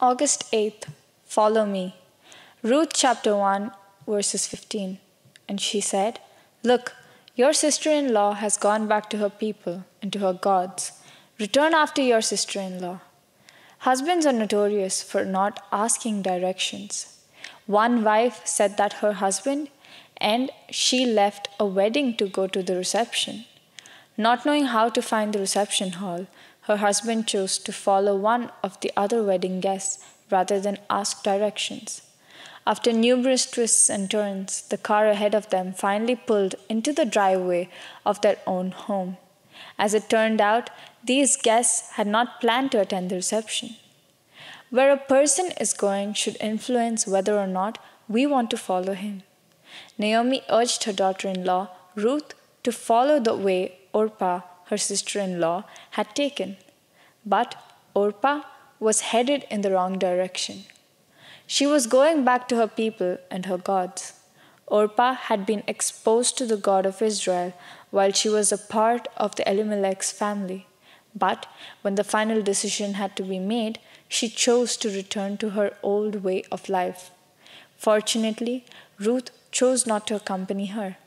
August 8th, follow me. Ruth chapter 1, verses 15. And she said, Look, your sister-in-law has gone back to her people and to her gods. Return after your sister-in-law. Husbands are notorious for not asking directions. One wife said that her husband and she left a wedding to go to the reception. Not knowing how to find the reception hall, her husband chose to follow one of the other wedding guests rather than ask directions. After numerous twists and turns, the car ahead of them finally pulled into the driveway of their own home. As it turned out, these guests had not planned to attend the reception. Where a person is going should influence whether or not we want to follow him. Naomi urged her daughter-in-law, Ruth, to follow the way Orpha, her sister-in-law, had taken. But Orpha was headed in the wrong direction. She was going back to her people and her gods. Orpha had been exposed to the God of Israel while she was a part of the Elimelech's family. But when the final decision had to be made, she chose to return to her old way of life. Fortunately, Ruth chose not to accompany her.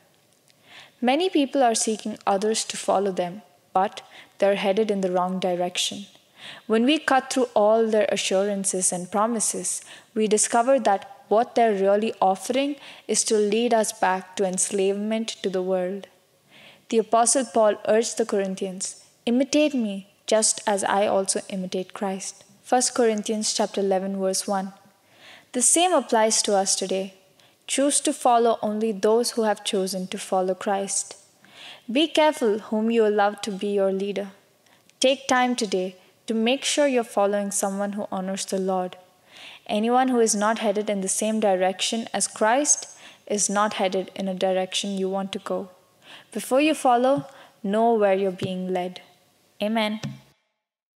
Many people are seeking others to follow them, but they're headed in the wrong direction. When we cut through all their assurances and promises, we discover that what they're really offering is to lead us back to enslavement to the world. The Apostle Paul urged the Corinthians, imitate me just as I also imitate Christ. 1 Corinthians chapter 11, verse 1. The same applies to us today. Choose to follow only those who have chosen to follow Christ. Be careful whom you allow to be your leader. Take time today to make sure you're following someone who honors the Lord. Anyone who is not headed in the same direction as Christ is not headed in a direction you want to go. Before you follow, know where you're being led. Amen.